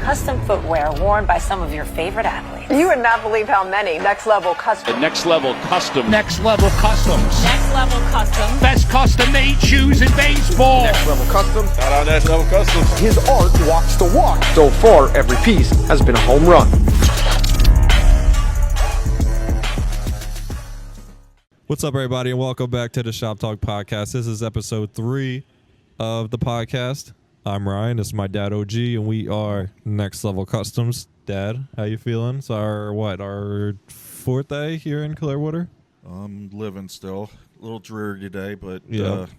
custom footwear worn by some of your favorite athletes. You would not believe how many Next Level Custom. The Next Level Custom. Next Level Customs. Next Level Custom. Best custom-made shoes in baseball. Next Level Custom. Shout out Next Level Custom. His art walks the walk. So far, every piece has been a home run. What's up, everybody, and welcome back to the Shop Talk Podcast. This is episode 3 of the podcast. I'm Ryan. This is my dad, OG, and we are Next Level Customs. Dad, how you feeling? It's our 4th day here in Clearwater? I'm living still. A little dreary today, but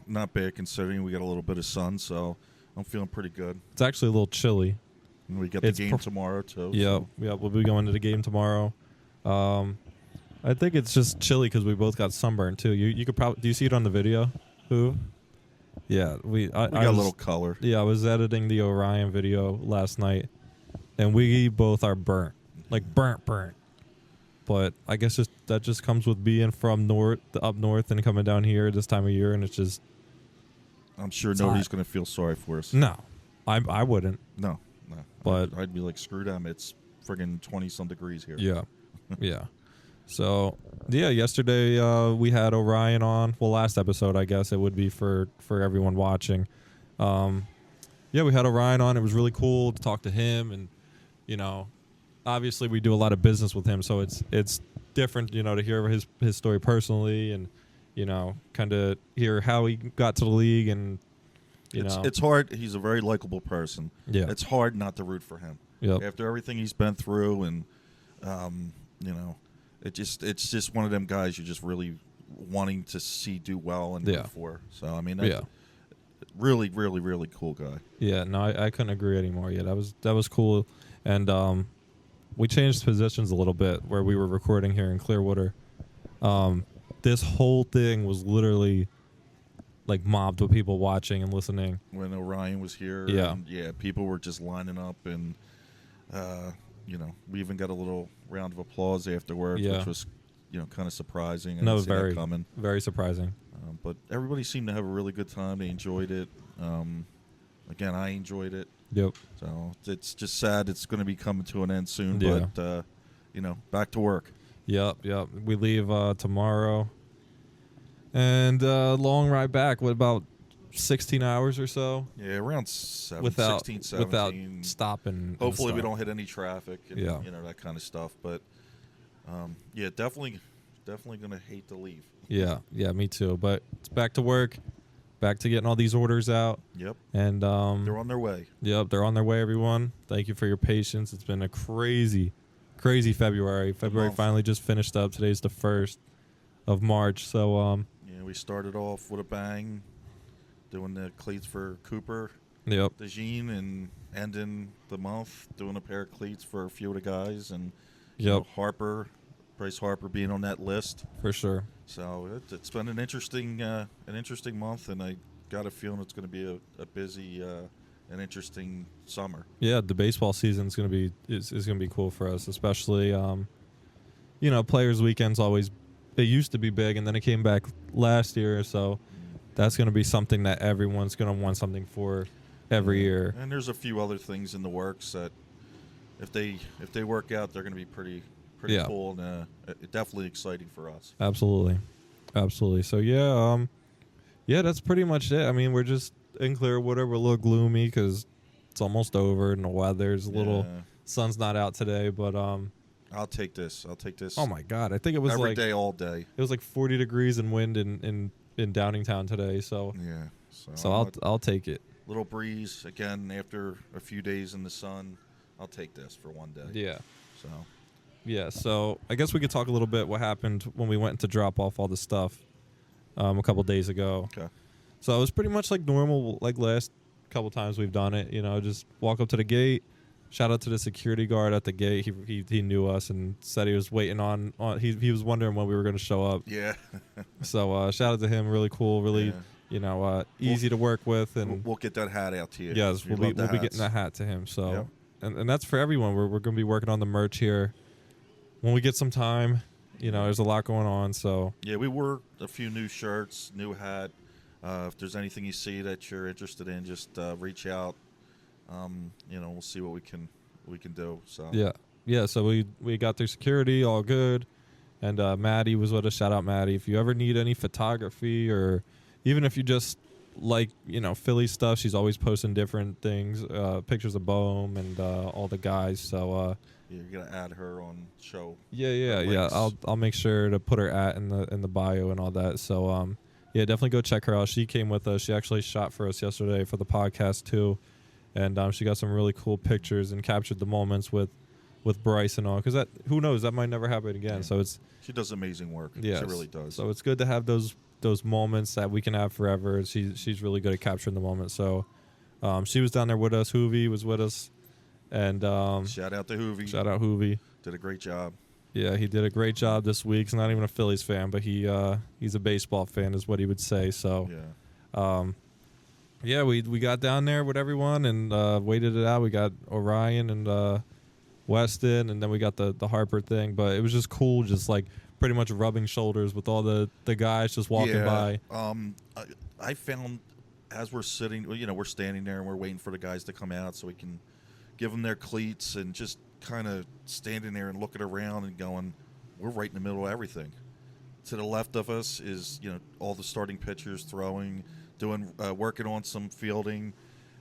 not bad considering we got a little bit of sun, so I'm feeling pretty good. It's actually a little chilly. And we got the game tomorrow, too. Yeah, we'll be going to the game tomorrow. I think it's just chilly because we both got sunburned too. You could probably, do you see it on the video? Who? Yeah, we got a little color. Yeah, I was editing the Orion video last night, and we both are burnt, like burnt. But I guess that just comes with being from up north and coming down here this time of year, and it's just. I'm sure nobody's going to feel sorry for us. No, I wouldn't. No. But I'd be like, screw them. It's friggin' 20-some degrees here. Yeah, yeah. So, yeah, yesterday we had Orion on. Well, last episode, I guess it would be for everyone watching. Yeah, we had Orion on. It was really cool to talk to him. And, obviously we do a lot of business with him. So it's different, to hear his story personally and, kind of hear how he got to the league. And, It's hard. He's a very likable person. Yeah. It's hard not to root for him. Yep. After everything he's been through and, it's just one of them guys you're just really wanting to see do well and root for. So I mean, really, really, really cool guy. Yeah, no, I couldn't agree anymore. Yeah, that was cool, and we changed positions a little bit where we were recording here in Clearwater. This whole thing was literally like mobbed with people watching and listening. When Orion was here, people were just lining up and. We even got a little round of applause afterwards, which was, kind of surprising. No, very, very surprising. But everybody seemed to have a really good time. They enjoyed it. Again, I enjoyed it. Yep. So it's just sad it's going to be coming to an end soon. Yeah. But, back to work. Yep. We leave tomorrow. And long ride back. What about 16 hours or so? Yeah, around 16, 17. Without stopping. Hopefully we don't hit any traffic and, yeah. That kind of stuff. But, definitely going to hate to leave. Yeah, me too. But it's back to work, back to getting all these orders out. Yep. And they're on their way. Yep, they're on their way, everyone. Thank you for your patience. It's been a crazy February. February finally just finished up. Today's the 1st of March. So, we started off with a bang. Doing the cleats for Cooper, DeJean, and ending the month doing a pair of cleats for a few of the guys, and Bryce Harper being on that list for sure. So it's been an interesting month, and I got a feeling it's going to be a busy, an interesting summer. Yeah, the baseball season is going to be cool for us, especially Players Weekend's always it used to be big, and then it came back last year, so. That's going to be something that everyone's going to want something for every year. And there's a few other things in the works that if they work out, they're going to be pretty cool and definitely exciting for us. Absolutely. So, that's pretty much it. I mean, we're just in Clearwater. We're a little gloomy because it's almost over and the weather's a little sun's not out today, but I'll take this. Oh, my God. I think it was every day, all day. It was like 40 degrees and wind in Downingtown today, so I'll take it. Little breeze again after a few days in the sun. I'll take this for one day. So I guess we could talk a little bit what happened when we went to drop off all the stuff a couple days ago. Okay. So it was pretty much like normal, like last couple times we've done it. Just walk up to the gate. Shout out to the security guard at the gate. He knew us and said he was waiting on he was wondering when we were going to show up. Yeah. So shout out to him. Really cool. Really, easy to work with. And we'll get that hat out to you. Yes, we'll be getting that hat to him. So, and that's for everyone. We're going to be working on the merch here when we get some time. There's a lot going on. So yeah, we wore a few new shirts, new hat. If there's anything you see that you're interested in, just reach out. We'll see what we can we can do. So yeah. So we got through security, all good, and Maddie was with us. Shout out Maddie. If you ever need any photography, or even if you just like Philly stuff, she's always posting different things, pictures of Bohm and all the guys. So you're gonna add her on show. Yeah. I'll make sure to put her in the bio and all that. So yeah, definitely go check her out. She came with us. She actually shot for us yesterday for the podcast too, and she got some really cool pictures and captured the moments with Bryce and all. Because who knows, that might never happen again. Yeah. So she does amazing work. Yeah, she really does. So it's good to have those moments that we can have forever. She's really good at capturing the moment. So she was down there with us. Hoovie was with us, and shout out to Hoovie. Shout out Hoovie. Did a great job. Yeah, he did a great job this week. He's not even a Phillies fan, but he's a baseball fan, is what he would say. So yeah, we got down there with everyone and waited it out. We got Orion and Weston, and then we got the Harper thing. But it was just cool, just like pretty much rubbing shoulders with all the guys just walking by. I found as we're sitting, we're standing there and we're waiting for the guys to come out so we can give them their cleats, and just kind of standing there and looking around and going, we're right in the middle of everything. To the left of us is all the starting pitchers throwing, doing working on some fielding.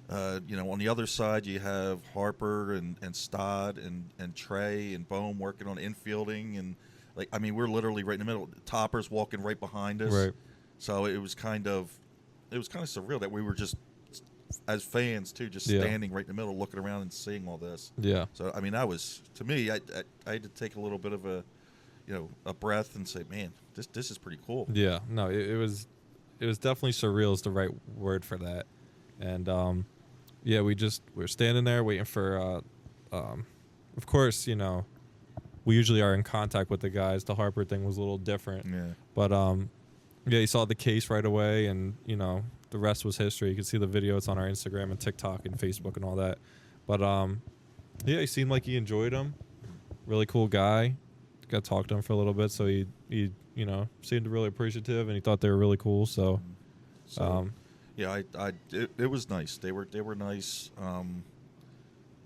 On the other side you have Harper and Stodd and Trey and Bohm working on infielding, and we're literally right in the middle. Topper's walking right behind us. Right. So it was kind of surreal that we were just, as fans too, just standing right in the middle, looking around and seeing all this. Yeah. So that was, to me, I had to take a little bit of a breath and say, man, this is pretty cool. Yeah. No, it was definitely surreal is the right word for that. And yeah, we're standing there waiting for of course, we usually are in contact with the guys. The Harper thing was a little different. Yeah. But yeah, you saw the case right away, and the rest was history. You can see the video. It's on our Instagram and TikTok and Facebook and all that. But yeah, he seemed like he enjoyed them. Really cool guy. Got to talk to him for a little bit, so he seemed really appreciative, and he thought they were really cool. So yeah, it was nice. They were nice.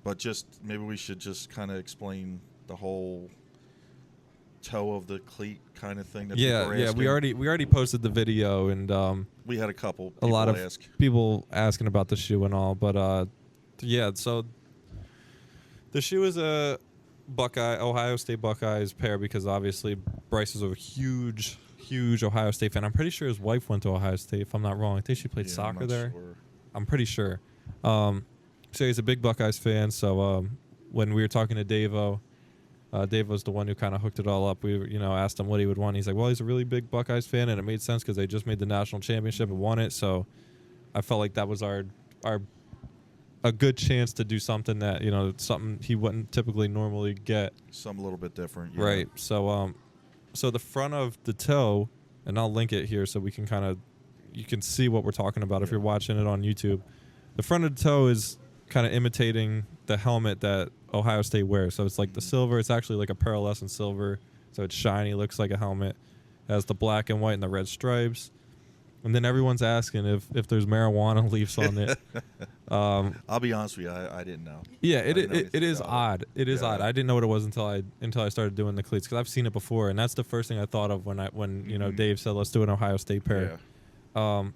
But just maybe we should just kind of explain the whole toe of the cleat kind of thing that people were asking. we already posted the video, and we had a lot of people asking about the shoe and all. But yeah, so the shoe is a Ohio State Buckeyes pair, because obviously Bryce is a huge Ohio State fan. I'm pretty sure his wife went to Ohio State, if I'm not wrong. I think she played soccer there. Sure. I'm pretty sure. So he's a big Buckeyes fan. So when we were talking to Davo, Dave was the one who kind of hooked it all up. We asked him what he would want. He's like, well, he's a really big Buckeyes fan, and it made sense because they just made the national championship and won it. So I felt like that was a good chance to do something that something he wouldn't typically normally get. Something a little bit different, right? So so the front of the toe, and I'll link it here so we can you can see what we're talking about if you're watching it on YouTube. The front of the toe is kind of imitating the helmet that Ohio State wears. So it's like the silver. It's actually like a pearlescent silver. So it's shiny, looks like a helmet. It has the black and white and the red stripes. And then everyone's asking if there's marijuana leaves on it. I'll be honest with you, I didn't know. Yeah, it is odd. It is odd. I didn't know what it was until I started doing the cleats, because I've seen it before, and that's the first thing I thought of when Dave said let's do an Ohio State pair. Yeah.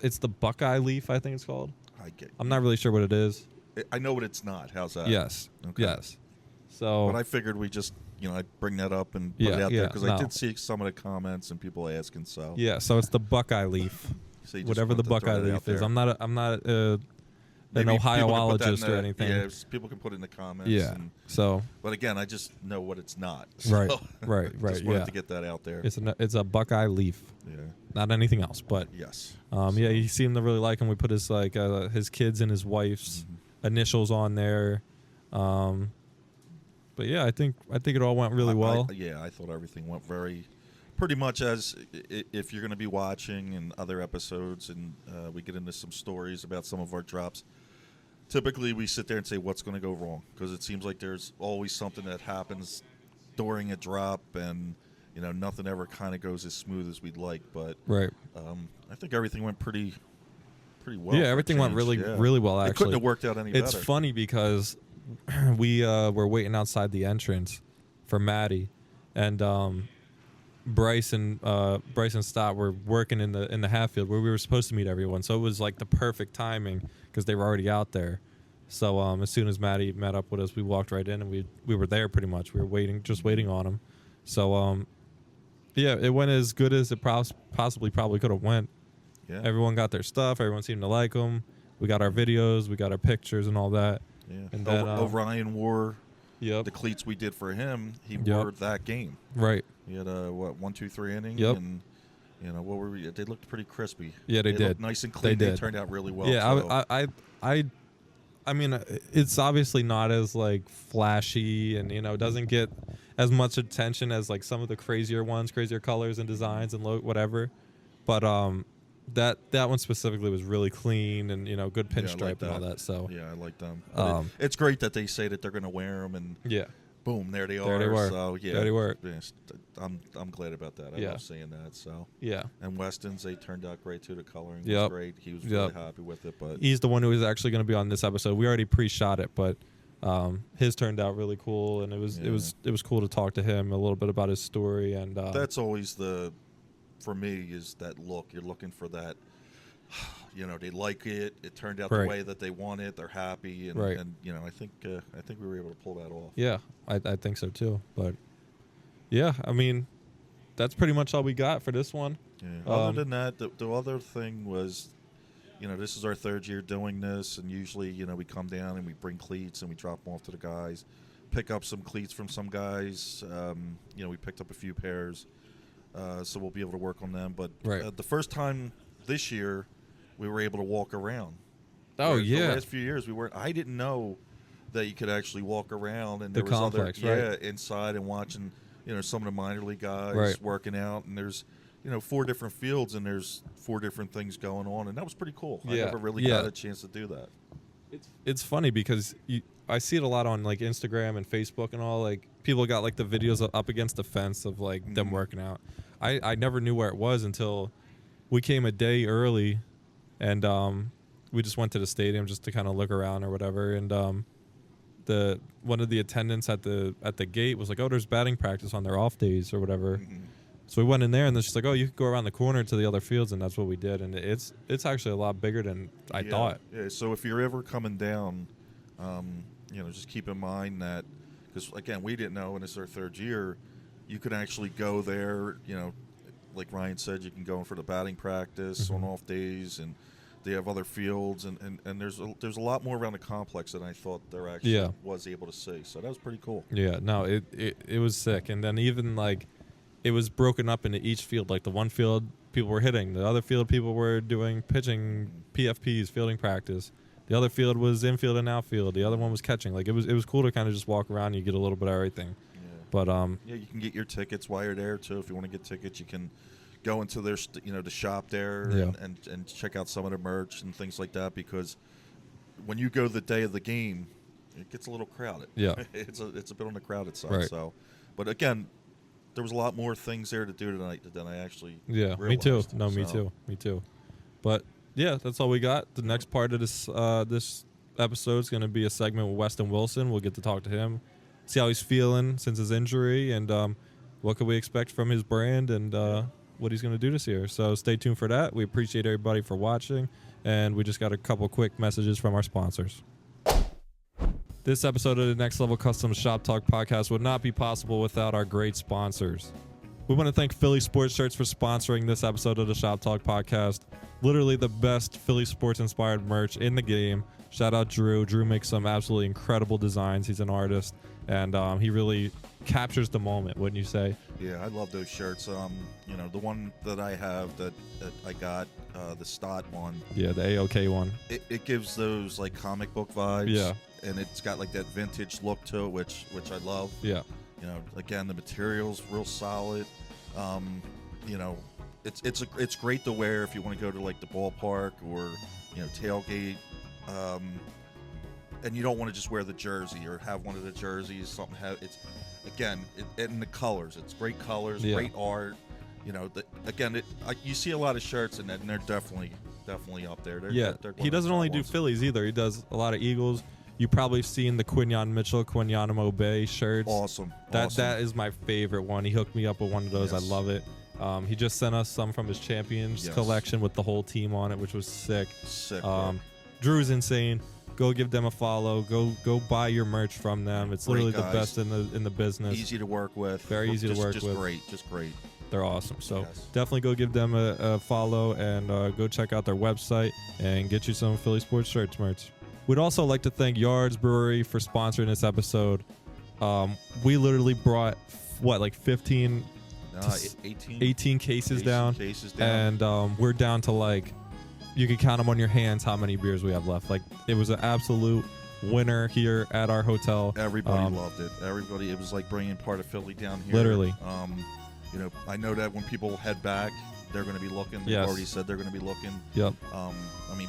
It's the Buckeye leaf, I think it's called. I'm not really sure what it is. I know what it's not. How's that? Yes. Okay. Yes. So, but I figured we just I'd bring that up and put it out there, because I did see some of the comments and people asking. So yeah, so it's the Buckeye leaf, so whatever the Buckeye leaf is. I'm not an Ohioologist or anything. Yeah, people can put it in the comments. Yeah. But again, I just know what it's not. So Right. Just wanted to get that out there. It's a Buckeye leaf. Yeah. Not anything else, but yes. Yeah, he seemed to really like him. We put his his kids and his wife's initials on there. But yeah, I think it all went really well. I thought everything went pretty much as if you're going to be watching in other episodes, and we get into some stories about some of our drops. Typically, we sit there and say what's going to go wrong, because it seems like there's always something that happens during a drop, and nothing ever kind of goes as smooth as we'd like. But right, I think everything went pretty well. Yeah, everything went really well. Actually, it couldn't have worked out any better. It's funny because we were waiting outside the entrance for Maddie, and Bryce and Stott were working in the half field where we were supposed to meet everyone. So it was like the perfect timing because they were already out there. So as soon as Maddie met up with us, we walked right in, and we were there pretty much. We were waiting on him. So yeah, it went as good as it possibly could have went. Yeah. Everyone got their stuff. Everyone seemed to like them. We got our videos. We got our pictures and all that. Yeah. And then Orion wore the cleats we did for him. He wore that game. Right. He had a 1-2-3 inning. Yep. And what were we? They looked pretty crispy. Yeah, they did. Looked nice and clean. They turned out really well. Yeah, so. I mean, it's obviously not as like flashy, and it doesn't get as much attention as like some of the crazier colors and designs and whatever. But that one specifically was really clean and good pinstripe and all that. So yeah, I like them. It's great that they say that they're going to wear them, and boom, there they are. There they were. So yeah, there they were. I'm glad about that. I love seeing that. So yeah, and Weston's, they turned out great too. The coloring was great. He was really happy with it. But he's the one who is actually going to be on this episode. We already pre-shot it, but his turned out really cool, and it was cool to talk to him a little bit about his story. And that's always for me is that look. You're looking for that. They like it. It turned out the way that they want it. They're happy, and I think we were able to pull that off. Yeah, I think so too. But yeah, I mean, that's pretty much all we got for this one. Yeah. Other than that, the other thing was, this is our third year doing this, and usually, we come down and we bring cleats and we drop them off to the guys, pick up some cleats from some guys. We picked up a few pairs, so we'll be able to work on them. But the first time this year, we were able to walk around. Oh, yeah. The last few years, we weren't. I didn't know that you could actually walk around, and there was complex, inside and watching, some of the minor league guys working out, and there's, 4 different fields, and there's 4 different things going on, and that was pretty cool. Yeah. I never really got a chance to do that. It's funny because I see it a lot on like Instagram and Facebook and all. Like people got like the videos up against the fence of like them working out. I never knew where it was until we came a day early. And we just went to the stadium just to kind of look around or whatever. And one of the attendants at the gate was like, "Oh, there's batting practice on their off days or whatever." Mm-hmm. So we went in there, and then she's like, "Oh, you could go around the corner to the other fields," and that's what we did. And it's actually a lot bigger than I thought. Yeah. So if you're ever coming down, just keep in mind that, because again, we didn't know, and it's our third year, you could actually go there. Like Ryan said, you can go in for the batting practice on off days, and they have other fields, and there's a lot more around the complex than I thought there actually was able to see. So that was pretty cool. Yeah, no, it was sick. And then even like it was broken up into each field. Like the one field people were hitting, the other field people were doing pitching, PFPs, fielding practice. The other field was infield and outfield. The other one was catching. Like it was cool to kind of just walk around and you get a little bit of everything. But you can get your tickets while you're there too. If you want to get tickets, you can go into their the shop there and check out some of the merch and things like that, because when you go the day of the game, it gets a little crowded. Yeah, it's a bit on the crowded side. Right. So, but again, there was a lot more things there to do tonight than I actually realized. Me too. No, so. Me too. But yeah, that's all we got. The next part of this episode is going to be a segment with Weston Wilson. We'll get to talk to him, see how he's feeling since his injury, and what can we expect from his brand and what he's going to do this year. So stay tuned for that. We appreciate everybody for watching, and we just got a couple quick messages from our sponsors. This episode of the Next Level Custom Shop Talk podcast would not be possible without our great sponsors. We want to thank Philly Sports Shirts for sponsoring this episode of the Shop Talk podcast. Literally the best Philly sports inspired merch in the game. Shout out Drew. Drew makes some absolutely incredible designs. He's an artist, and he really captures the moment, wouldn't you say? Yeah, I love those shirts. The one that I have that I got, the Stott one. Yeah, the AOK one. It gives those like comic book vibes. Yeah. And it's got like that vintage look to it, which I love. Yeah. Again, the material's real solid. It's great to wear if you want to go to like the ballpark or tailgate, and you don't want to just wear the jersey or have one of the jerseys. In the colors. It's great colors, great art. You see a lot of shirts, and they're definitely up there. They're he doesn't only do Phillies either. He does a lot of Eagles. You probably have seen the Quinyon Mitchell, Quinyanamo Bay shirts. Awesome. That is my favorite one. He hooked me up with one of those. Yes. I love it. He just sent us some from his Champions collection with the whole team on it, which was sick. Sick. Drew's insane. Go give them a follow. Go buy your merch from them. It's literally the best in the business. Easy to work with. Very easy to work with. Just great. They're awesome. So definitely go give them a follow and go check out their website and get you some Philly sports shirts merch. We'd also like to thank Yards Brewery for sponsoring this episode. We literally brought 18 cases down. And we're down to like, you can count them on your hands how many beers we have left. Like, it was an absolute winner here at our hotel. Everybody loved it. Everybody, it was like bringing part of Philly down here. Literally. I know that when people head back, they're going to be looking. They've already said they're going to be looking. Yep.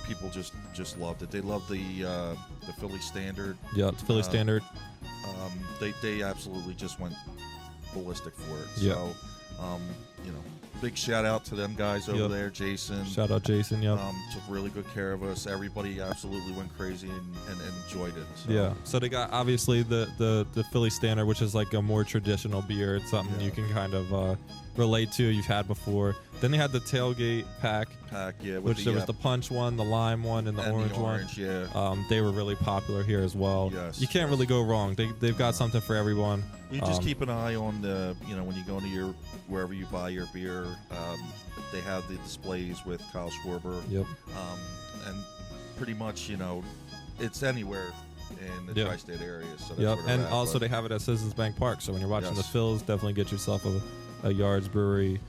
People just loved it. They loved the Philly Standard. Yeah, the Philly Standard. They absolutely just went ballistic for it. Yeah. So, big shout out to them guys over there, Jason. Shout out Jason. Yep. Took really good care of us. Everybody absolutely went crazy and enjoyed it. So. Yeah. So they got obviously the Philly Standard, which is like a more traditional beer. It's something you can kind of relate to. You've had before. Then they had the tailgate pack. Which there was the punch one, the lime one, and the orange one. Yeah. They were really popular here as well. Yes. You can't really go wrong. They've got something for everyone. You just keep an eye on the, when you go into wherever you buy your beer, they have the displays with Kyle Schwarber. Yep. And pretty much, it's anywhere in the tri-state area. So that's and also they have it at Citizens Bank Park. So when you're watching the Phils, definitely get yourself a Yards Brewery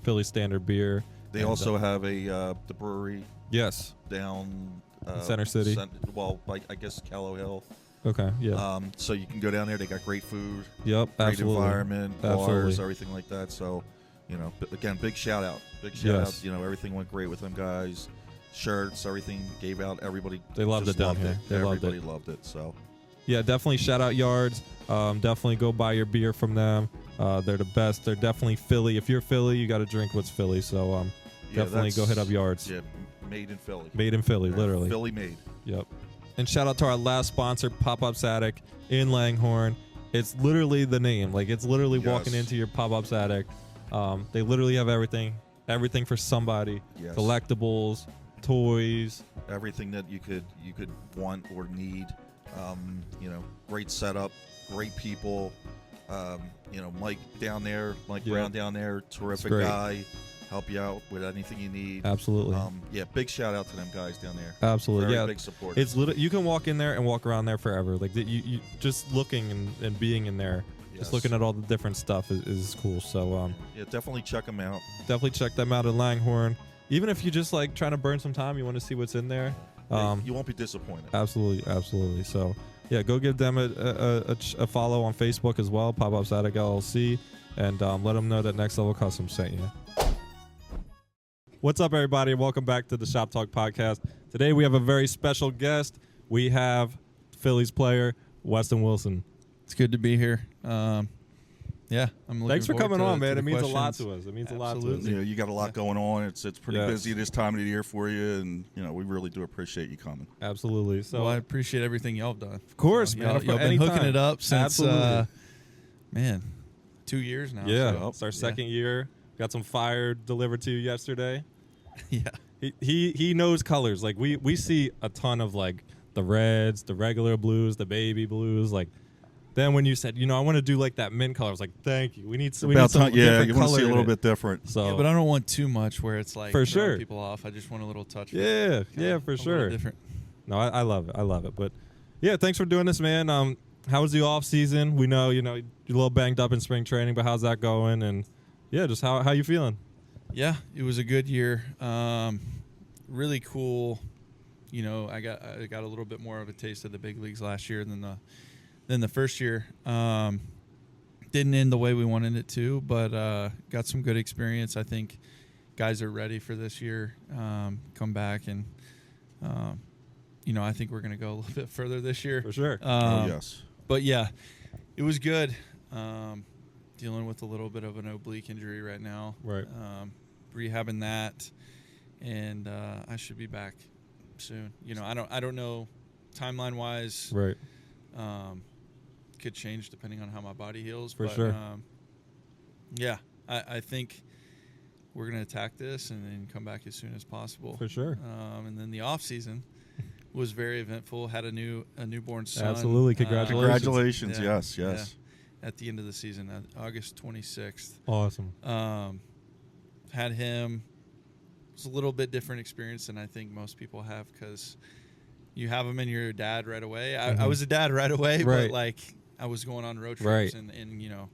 Philly Standard beer. They also have the brewery. Yes. Down Center City. I guess Callow Hill. Okay. Yeah. So you can go down there. They got great food. Yep. Great absolutely. environment, bars, everything like that. So, again, big shout out. Big shout out. Everything went great with them guys. Shirts, everything gave out. Everybody. They loved it down here. Everybody loved it. So. Yeah, definitely shout out Yards. Definitely go buy your beer from them. They're the best. They're definitely Philly. If you're Philly, you got to drink what's Philly. So definitely go hit up Yards. Yeah, made in Philly. Made in Philly, literally. Philly made. Yep. And shout out to our last sponsor, Pop-Up's Attic in Langhorne. It's literally the name. Like, it's literally walking into your Pop-Up's Attic. They literally have everything for somebody. Yes. Collectibles, toys. Everything that you could want or need. Great setup, great people. Mike down there, Brown down there, terrific guy. Help you out with anything you need. Absolutely. Big shout out to them guys down there. Absolutely. Very big support. It's you can walk in there and walk around there forever. Like you just looking and being in there, just looking at all the different stuff is cool. So definitely check them out. Definitely check them out in Langhorne. Even if you just like trying to burn some time, you want to see what's in there. You won't be disappointed. Absolutely. So yeah, go give them a follow on Facebook as well, Pop-Up's Attic LLC, and let them know that Next Level Customs sent you. What's up, everybody, and welcome back to the Shop Talk Podcast. Today we have a very special guest. We have Phillies player Weston Wilson. It's good to be here. I'm looking Thanks for coming on, man. It means questions. a lot to us. It means a lot to us. You got a lot going on. It's pretty busy this time of the year for you, and we really do appreciate you coming. Absolutely. So I appreciate everything y'all have done. Of course, man. Y'all been hooking it up since 2 years now. Yeah, so, it's our second year. Got some fire delivered to you yesterday. Yeah. He knows colors. Like we see a ton of like the reds, the regular blues, the baby blues. Like then when you said, I want to do like that mint color, I was like, thank you. We need some different you want to color see a little in bit different. So, but I don't want too much where it's like for sure people off. I just want a little touch. Yeah, for sure. Different. No, I love it. I love it. But yeah, thanks for doing this, man. How was the off season? We know you're a little banged up in spring training, but how's that going? And yeah, just how you feeling? Yeah, it was a good year. Really cool. I got a little bit more of a taste of the big leagues last year than the first year. Didn't end the way we wanted it to, but got some good experience. I think guys are ready for this year. Come back and I think we're going to go a little bit further this year. For sure. Yes. But yeah, it was good. Dealing with a little bit of an oblique injury right now. Right. Rehabbing that, and I should be back soon. I don't know timeline wise, Right. Could change depending on how my body heals. For but, sure. Yeah, I think we're going to attack this and then come back as soon as possible. For sure. And then the off season was very eventful. Had a newborn son. Absolutely. Congratulations. Congratulations. Yeah, Yes. yeah, at the end of the season, August 26th. Awesome. Had him. It was a little bit different experience than I think most people have because you have him and you're a dad right away. I was a dad right away, Right. but like I was going on road Right. trips and you know,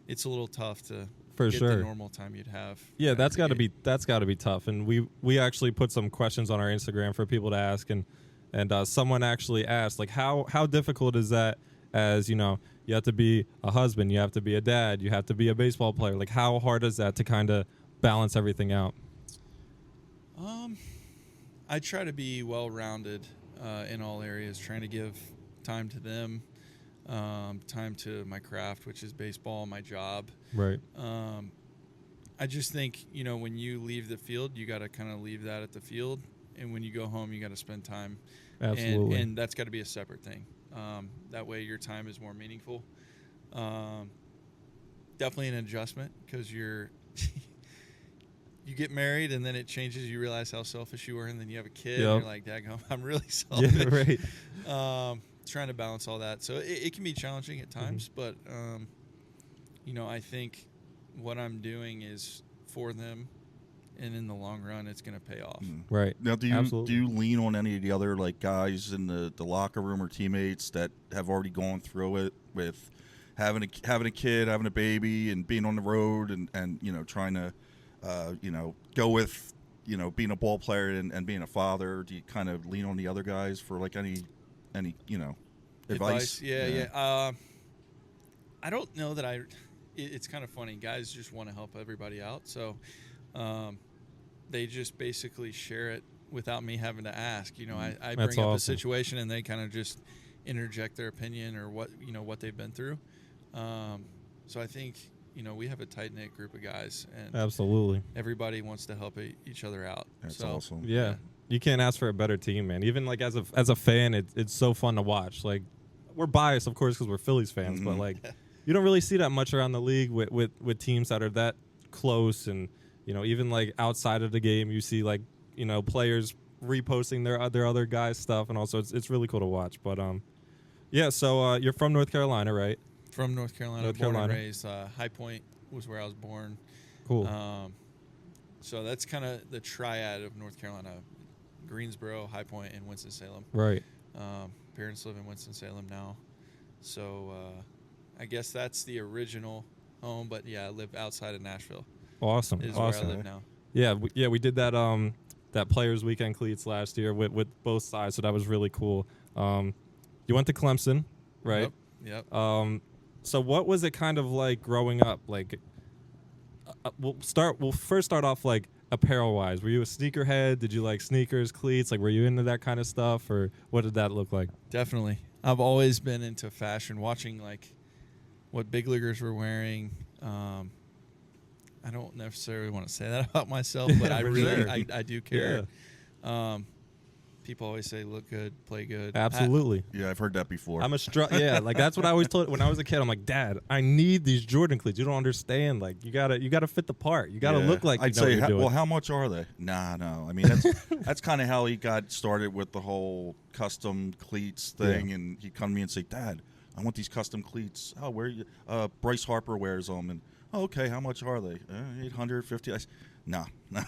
it's a little tough to For get sure. the normal time you'd have. Yeah, that's got to be. be tough. And we actually put some questions on our Instagram for people to ask, and someone actually asked like how difficult is that, as you know, you have to be a husband, you have to be a dad, you have to be a baseball player. Like how hard is that to kind of balance everything out? I try to be well-rounded in all areas, trying to give time to them, time to my craft, which is baseball, my job. Right. I just think, you know, when you leave the field, you got to kind of leave that at the field. And when you go home, you got to spend time. Absolutely. And that's got to be a separate thing. That way your time is more meaningful. Definitely an adjustment because you're you get married and then it changes. You realize how selfish you were, and then you have a kid and you're like, daggone, I'm really selfish. Yeah, right. Trying to balance all that. So it can be challenging at times, but, you know, I think what I'm doing is for them, and in the long run, it's going to pay off. Right. Now, do Absolutely. you lean on any of the other like guys in the locker room or teammates that have already gone through it with having a kid, having a baby, and being on the road, and you know, trying to you know, go with, you know, being a ball player and being a father? Do you kind of lean on the other guys for like any you know, advice? Yeah. I don't know that it's kind of funny. Guys just want to help everybody out, so they just basically share it without me having to ask. You know, I bring up a situation and they kind of just interject their opinion or what they've been through. So I think, you know, we have a tight-knit group of guys, and Absolutely. everybody wants to help each other out. That's so, awesome. Yeah. You can't ask for a better team, man. Even like as a fan, it's so fun to watch. Like we're biased, of course, because we're Phillies fans, but like you don't really see that much around the league with teams that are that close, and you know, even like outside of the game, you see like, you know, players reposting their other guys' stuff, and also it's really cool to watch. But yeah. So you're from North Carolina, right? From North Carolina, born and raised. High Point was where I was born. Cool. So that's kind of the triad of North Carolina: Greensboro, High Point, and Winston-Salem. Right. Parents live in Winston-Salem now, so I guess that's the original home. But yeah, I live outside of Nashville. Awesome. Is awesome. where I live now. Yeah, we did that that Players Weekend cleats last year with both sides, so that was really cool. You went to Clemson, right? Yep. So what was it kind of like growing up? Like, we'll first start off like apparel wise. Were you a sneakerhead? Did you like sneakers, cleats? Like, were you into that kind of stuff, or what did that look like? Definitely. I've always been into fashion, watching like what big leaguers were wearing. I don't necessarily want to say that about myself, but I really, I do care. Yeah. People always say, look good, play good. Absolutely. Yeah, I've heard that before. Yeah, like that's what I always told when I was a kid. I'm like, Dad, I need these Jordan cleats. You don't understand. Like you gotta fit the part. You gotta look like I'd you know say, what you're doing. well, how much are they? Nah, no. I mean, that's kind of how he got started with the whole custom cleats thing. Yeah. And he'd come to me and say, Dad, I want these custom cleats. Oh, where you? Bryce Harper wears them. And okay, how much are they? $850. Nah,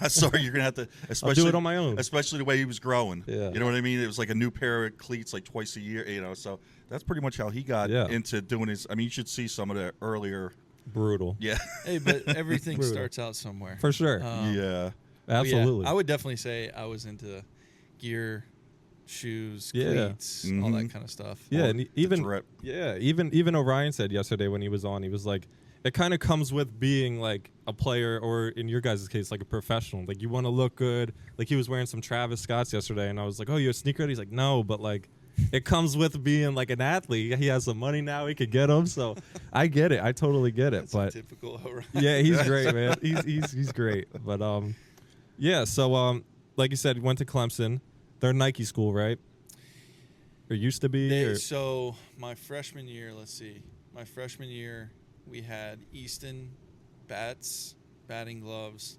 sorry, you're gonna have to. Especially, I'll do it on my own. Especially the way he was growing. Yeah. You know what I mean? It was like a new pair of cleats like twice a year. You know, so that's pretty much how he got into doing his. I mean, you should see some of the earlier. Brutal. Yeah. Hey, but everything starts out somewhere. For sure. Yeah. Absolutely. Yeah, I would definitely say I was into gear, shoes, Yeah. cleats, all that kind of stuff. Yeah, and even drip. even Orion said yesterday when he was on, he was like, it kind of comes with being like a player, or in your guys' case, like a professional. Like you want to look good. Like he was wearing some Travis Scotts yesterday, and I was like, "Oh, you're a sneakerhead?" He's like, "No, but like, it comes with being like an athlete. He has some money now; he could get them." So I get it. I totally get it. That's but typical Orion. yeah, he's great, man. He's great. But yeah. So like you said, you went to Clemson. They're a Nike school, right? or used to be? So my freshman year, my freshman year we had Easton bats, batting gloves,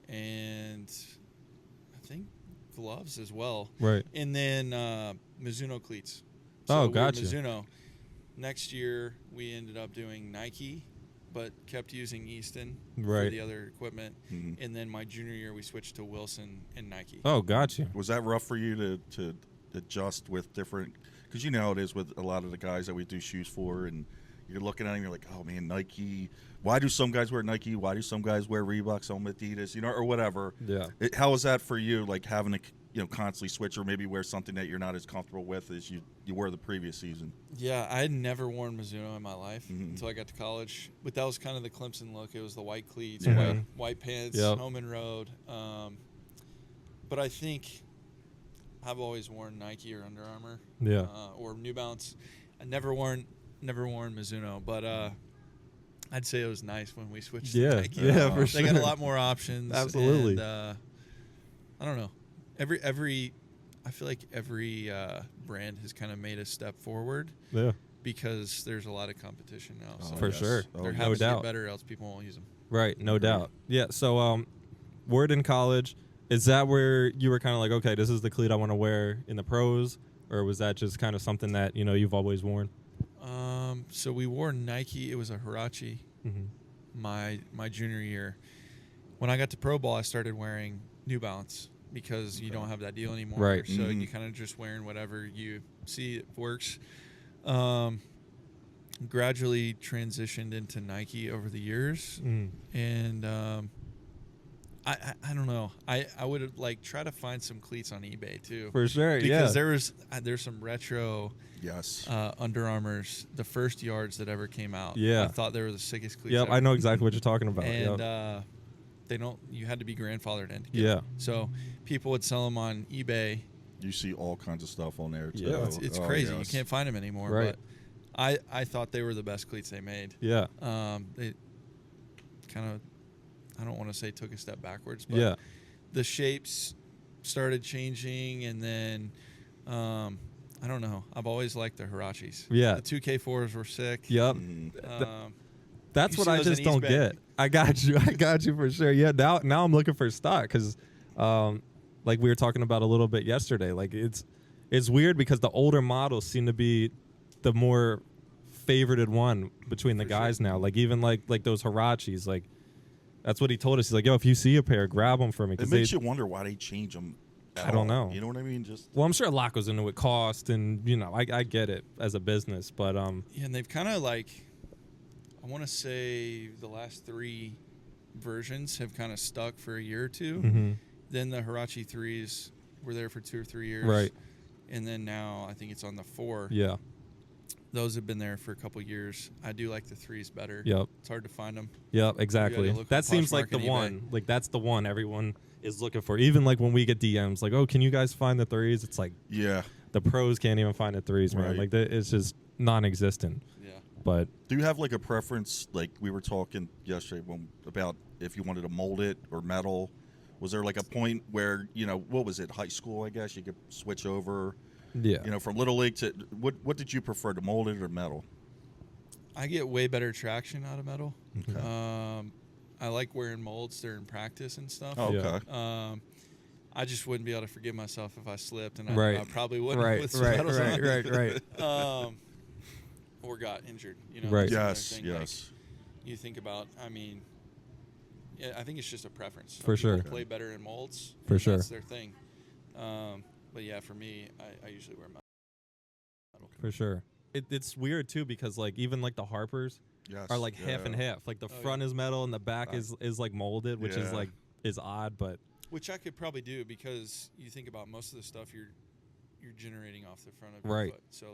and I think gloves as well. Right. And then Mizuno cleats. Gotcha. Mizuno. Next year we ended up doing Nike, but kept using Easton for the other equipment. Mm-hmm. And then my junior year we switched to Wilson and Nike. Oh, gotcha. Was that rough for you to adjust with different? Because you know how it is with a lot of the guys that we do shoes for, and you're looking at them, you're like, oh man, Nike. Why do some guys wear Nike? Why do some guys wear Reebok, some Adidas, or whatever? Yeah. How is that for you, like having to constantly switch or maybe wear something that you're not as comfortable with as you were the previous season? Yeah, I had never worn Mizuno in my life until I got to college. But that was kind of the Clemson look. It was the white cleats, white pants, home and road. But I think I've always worn Nike or Under Armour, or New Balance. I never worn Mizuno, but I'd say it was nice when we switched to Nike. Yeah, for sure. They got a lot more options. Absolutely. And, I don't know. I feel like every brand has kind of made a step forward. Yeah. Because there's a lot of competition now. So for sure. They're having to get better, else people won't use them. Right, no doubt. Yeah. So, word in college, is that where you were kind of like, okay, this is the cleat I want to wear in the pros, or was that just kind of something that you've always worn? So we wore Nike. It was a Huarache. My junior year. When I got to pro ball, I started wearing New Balance because you don't have that deal anymore. Right. So you kind of just wearing whatever you see it works. Gradually transitioned into Nike over the years, and I don't know. I would try to find some cleats on eBay too. For sure, because there's some retro. Yes. Under Armours, the first yards that ever came out. Yeah. I thought they were the sickest cleats. Yep, ever. I know exactly what you're talking about. And you had to be grandfathered in to get them. So people would sell them on eBay. You see all kinds of stuff on there too. Yeah, it's crazy. Yes. You can't find them anymore. Right. But I thought they were the best cleats they made. Yeah. They kind of, I don't want to say took a step backwards, but the shapes started changing, and then I don't know. I've always liked the Huaraches. Yeah. The 2K4s were sick. Yep. That's what I just don't get. I got you for sure. Yeah, now I'm looking for stock because, like we were talking about a little bit yesterday, like it's weird because the older models seem to be the more favorited one between the guys now. Like even like those Huaraches, like that's what he told us. He's like, yo, if you see a pair, grab them for me. It makes you wonder why they change them. I don't know. You know what I mean? Well, I'm sure a lot goes into it, cost, and I get it as a business, but yeah, and they've kind of I want to say the last 3 versions have kind of stuck for a year or two. Mm-hmm. Then the Huarache 3s were there for 2 or 3 years, right? And then now I think it's on the 4. Yeah, those have been there for a couple years. I do like the 3s better. Yep, it's hard to find them. Yep, exactly. That seems like the one. Like that's the one everyone is looking for. Even like when we get DMs, like, oh, can you guys find the 3s? It's like, the pros can't even find the 3s, man. Like it's just non-existent. Yeah. But do you have like a preference? Like we were talking yesterday about if you wanted to mold it or metal. Was there like a point where what was it? High school, I guess you could switch over. Yeah. From little league to what did you prefer, to mold it or metal? I get way better traction out of metal. Okay. I like wearing molds during practice and stuff. Oh, okay. I just wouldn't be able to forgive myself if I slipped, and I probably wouldn't. Right. Or got injured. Right. Yes. You think about. I mean, I think it's just a preference. For sure. People play better in molds. For sure. That's their thing. But yeah, for me, I usually wear metal. For sure. It's weird too because even the Harpers. Are like half and half. Like the front is metal and the back is like molded, which is odd, but which I could probably do because you think about most of the stuff you're generating off the front of your foot. So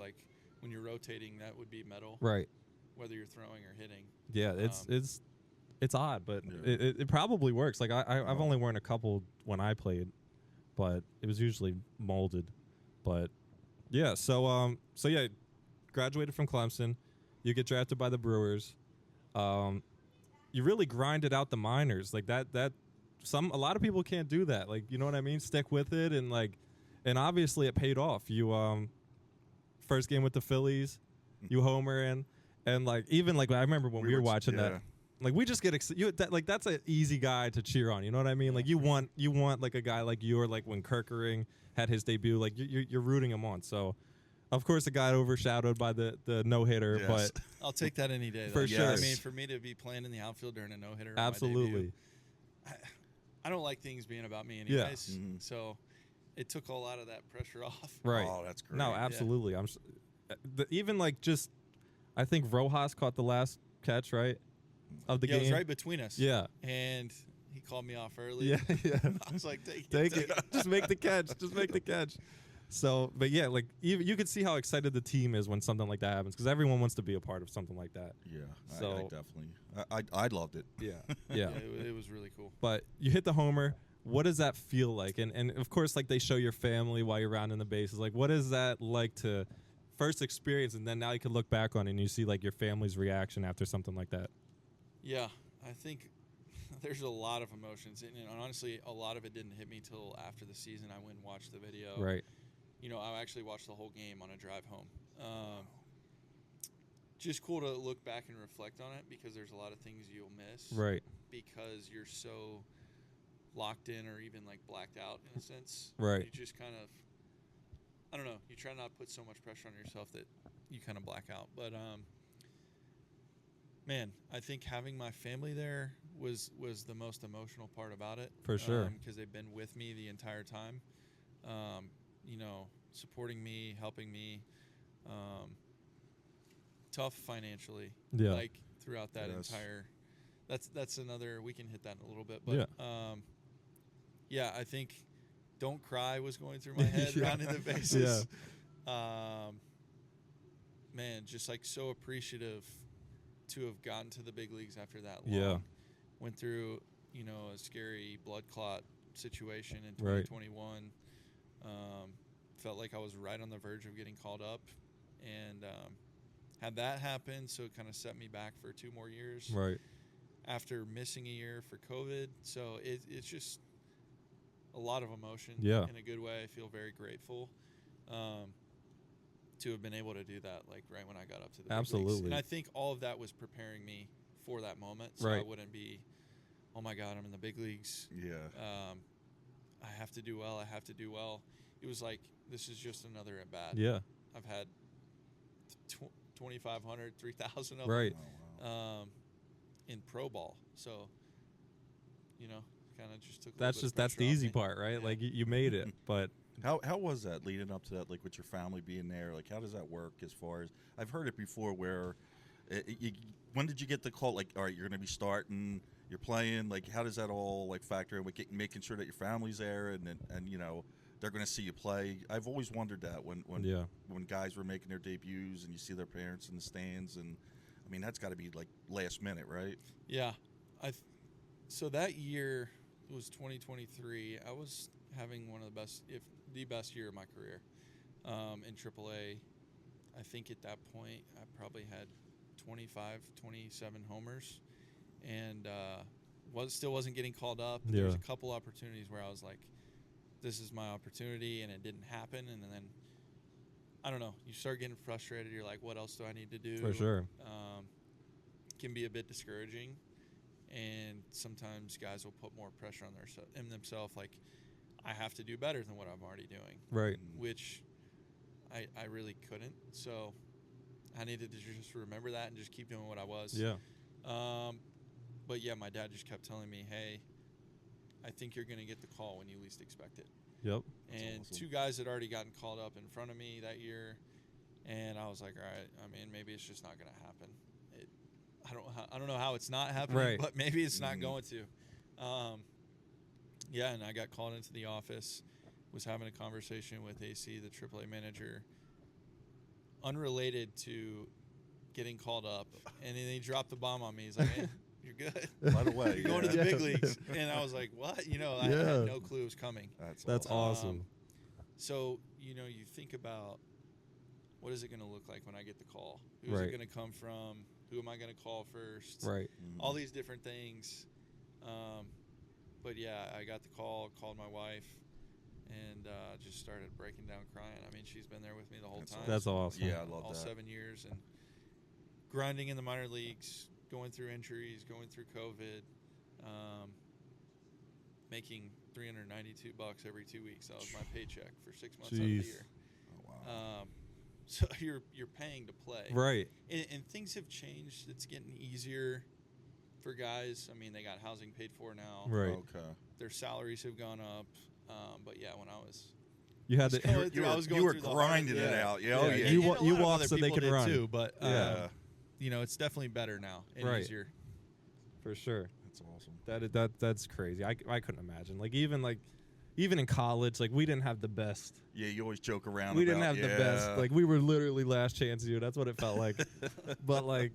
when you're rotating, that would be metal, right? Whether you're throwing or hitting. Yeah, it's odd, but it probably works. Like I've only worn a couple when I played, but it was usually molded. But yeah, so yeah, graduated from Clemson. You get drafted by the Brewers. You really grinded out the minors like that. A lot of people can't do that. Like, you know what I mean? Stick with it and And obviously it paid off. You first game with the Phillies, you homer in, and like even like I remember when we were watching that, like we just get excited. Like that's an easy guy to cheer on. You know what I mean? Like you want like a guy like you, or like when Kirkering had his debut, like you're rooting him on. So of course it got overshadowed by the no hitter, Yes. but I'll take that any day. For sure. I mean, for me to be playing in the outfield during a no hitter, absolutely. I don't like things being about me anyways. Yeah. Mm-hmm. So it took a lot of that pressure off. Right. Oh, that's great. No, absolutely. Even like just, I think Rojas caught the last catch, right, of the game. It was right between us. Yeah. And he called me off early. Yeah. I was like, take it. Just make the catch. Just make the catch. So, but yeah, like even you could see how excited the team is when something like that happens, because everyone wants to be a part of something like that. Yeah. So I definitely. I loved it. Yeah. Yeah, it was really cool. But you hit the homer. What does that feel like? And of course, like they show your family while you're rounding the bases. Like, what is that like to first experience, and then now you can look back on it and you see like your family's reaction after something like that? Yeah, I think there's a lot of emotions, and honestly, a lot of it didn't hit me till after the season. I went and watched the video. Right. You know, I actually watched the whole game on a drive home. Just cool to look back and reflect on it, because there's a lot of things you'll miss. Right. Because you're so locked in, or even like blacked out in a sense. Right. You just kind of, I don't know, you try not to put so much pressure on yourself that you kind of black out. But man, I think having my family there was the most emotional part about it. For sure. Because they've been with me the entire time. You know, supporting me, helping me. Tough financially. Yeah. Like throughout that entire. That's another. We can hit that in a little bit, but yeah, I think "Don't Cry" was going through my head rounding the bases. Yeah. Man, just like so appreciative to have gotten to the big leagues after that long. Yeah. Went through, you know, a scary blood clot situation in 2021. Felt like I was right on the verge of getting called up, and had that happen, so it kind of set me back for 2 more years. Right. After missing a year for COVID. So it's just a lot of emotion in a good way. I feel very grateful to have been able to do that, like right when I got up to the big leagues. And I think all of that was preparing me for that moment, so I wouldn't be, oh my God, I'm in the big leagues. Yeah. I have to do well. I have to do well. It was like, this is just another at bat. Yeah. I've had 2,500, 3,000 of them. Oh, wow. In pro ball, so you know, kind of just took. That's the easy part, right? Yeah. Like you made it, but how was that leading up to that? Like with your family being there, like how does that work? As far as I've heard it before, where when did you get the call? Like, all right, you're going to be starting, you're playing. Like, how does that all like factor in with making sure that your family's there and you know they're going to see you play? I've always wondered that when guys were making their debuts and you see their parents in the stands and. I mean, that's got to be like last minute, right? Yeah. So that year was 2023. I was having one of the best, if the best year of my career in AAA. I think at that point I probably had 27 homers, and still wasn't getting called up. But there was a couple opportunities where I was like, this is my opportunity, and it didn't happen. And then I don't know. You start getting frustrated. You're like, what else do I need to do? For sure. Can be a bit discouraging, and sometimes guys will put more pressure on themselves. Like, I have to do better than what I'm already doing. Right. Which I really couldn't. So I needed to just remember that and just keep doing what I was. Yeah. But yeah, my dad just kept telling me, hey, I think you're going to get the call when you least expect it. Yep. And awesome. 2 guys had already gotten called up in front of me that year, and I was like, all right, I mean, maybe it's just not going to happen. I don't know how it's not happening, but maybe it's not going to. Yeah, and I got called into the office, was having a conversation with AC, the AAA manager, unrelated to getting called up, and then he dropped the bomb on me. He's like, hey, you're good. By the way, you're going to the big leagues. And I was like, what? You know, I had no clue it was coming. That's awesome. So, you know, you think about, what is it going to look like when I get the call? Who's it going to come from? Who am I going to call first? Right. All these different things. But yeah, I got the call, called my wife, and just started breaking down crying. I mean, she's been there with me the whole time. That's awesome. Yeah, I love all that. 7 years, and grinding in the minor leagues, going through injuries, going through COVID, making $392 every 2 weeks. That was my paycheck for 6 months out of the year. Oh, wow. So you're paying to play, Right. And things have changed. It's getting easier for guys. I mean, they got housing paid for now. Right. Okay. Their salaries have gone up. But yeah, when I was You had to. You were grinding it out. Yeah. Oh, yeah. You And a lot you of walk other so they people can did run. too. But Yeah. it's definitely better now and Right. easier. For sure. That's awesome. That's crazy. I couldn't imagine. Even in college, we didn't have the best. Yeah, you always joke around. We didn't have the best. We were literally last chance you. That's what it felt like. But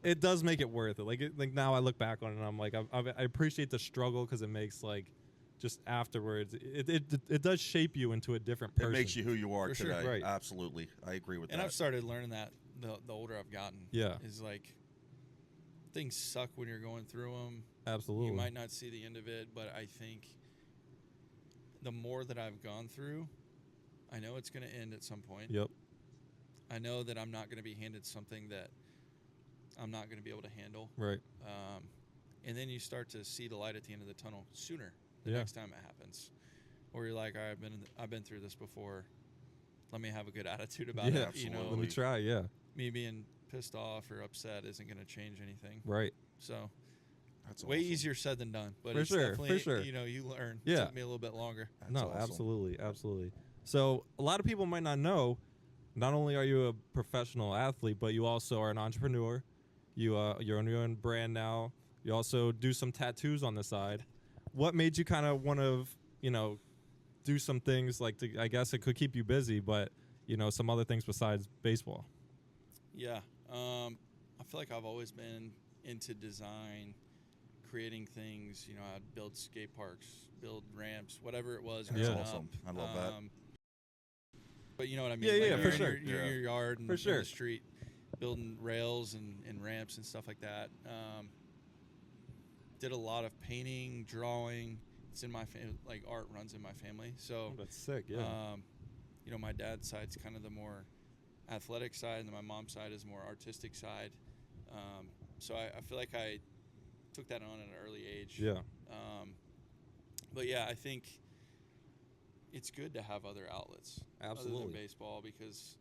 it does make it worth it. Now I look back on it and I'm like, I appreciate the struggle because it makes just afterwards, it does shape you into a different person. It makes you who you are For sure. today. Right. Absolutely, I agree with And that. I've started learning that the older I've gotten. Yeah. Is things suck when you're going through them. Absolutely. You might not see the end of it, but I think the more that I've gone through, I know it's going to end at some point. Yep. I know that I'm not going to be handed something that I'm not going to be able to handle. Right. And then you start to see the light at the end of the tunnel sooner the Yeah. next time it happens. Or you're like, all right, I've been through this before. Let me have a good attitude about Yeah. it. You know, Let me try. Yeah. me being pissed off or upset isn't going to change anything. Right. So That's way awesome. easier said than done. But For it's sure, definitely, for sure. you learn. Yeah. It took me a little bit longer. That's No, awesome. absolutely. So a lot of people might not know, not only are you a professional athlete, but you also are an entrepreneur. You're on your own brand now. You also do some tattoos on the side. What made you kind of want to, do some things I guess it could keep you busy, but, some other things besides baseball? Yeah. I feel like I've always been into design, creating things. I'd build skate parks, build ramps, whatever it was. That's growing awesome. up. I love that. But you know what I mean? Yeah, You're for in sure. You're in your yard and For sure. in the street, building rails and ramps and stuff like that. Did a lot of painting, drawing. It's in my family. Art runs in my family. So That's sick. Yeah. my dad's side's kind of the more athletic side, and then my mom's side is more artistic side. So I feel like I took that on at an early age. Yeah. But yeah, I think it's good to have other outlets other Absolutely. than baseball, because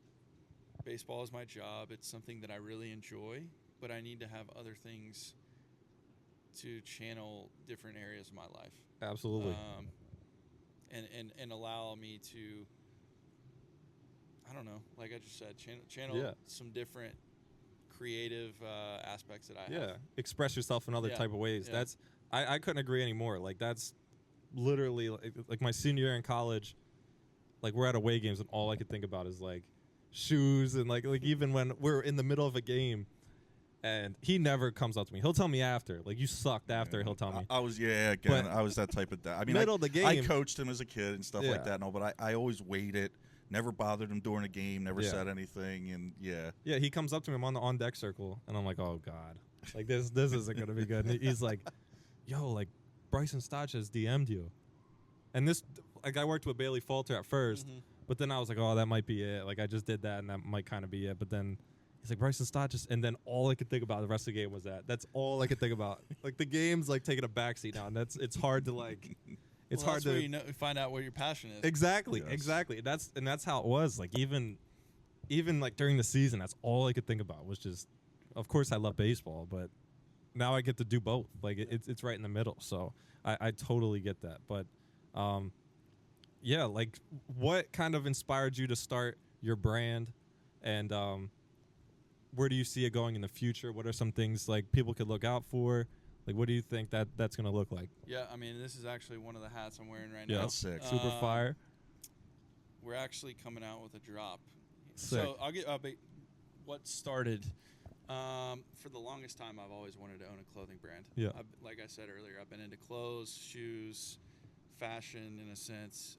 baseball is my job. It's something that I really enjoy, but I need to have other things to channel different areas of my life. Absolutely. And allow me to, I don't know, like I just said, channel Yeah. some different creative aspects that I Yeah, have. express yourself in other Yeah, type of ways. yeah. That's I couldn't agree anymore. That's literally my senior year in college. We're at away games and all I could think about is shoes and even when we're in the middle of a game, and he never comes up to me. He'll tell me after. You sucked after. He'll tell me. I was But I was that type of guy. I mean, middle of the I game- coached him as a kid and stuff Yeah. like that. No, but I always waited. Never bothered him during a game. Never Yeah. said anything. And yeah, Yeah, he comes up to me. I'm on the on deck circle, and I'm like, oh god, this isn't gonna be good. And he's like, yo, Bryson Stotch has DM'd you, and this I worked with Bailey Falter at 1st, but then I was like, oh, that might be it. I just did that, and that might kind of be it. But then he's like, Bryson Stotch, and then all I could think about the rest of the game was that. That's all I could think about. The game's taking a backseat now, and it's hard to It's Well, hard that's where to you find out what your passion is. Exactly, Yes. exactly. That's how it was. Even during the season, that's all I could think about was just. Of course, I love baseball, but now I get to do both. It's right in the middle. So I totally get that. But yeah, what kind of inspired you to start your brand, and where do you see it going in the future? What are some things people could look out for? What do you think that's going to look like? Yeah, I mean, this is actually one of the hats I'm wearing right Yeah, now. that's sick. Super fire. We're actually coming out with a drop. Sick. So what started. For the longest time, I've always wanted to own a clothing brand. Yeah. Like I said earlier, I've been into clothes, shoes, fashion in a sense.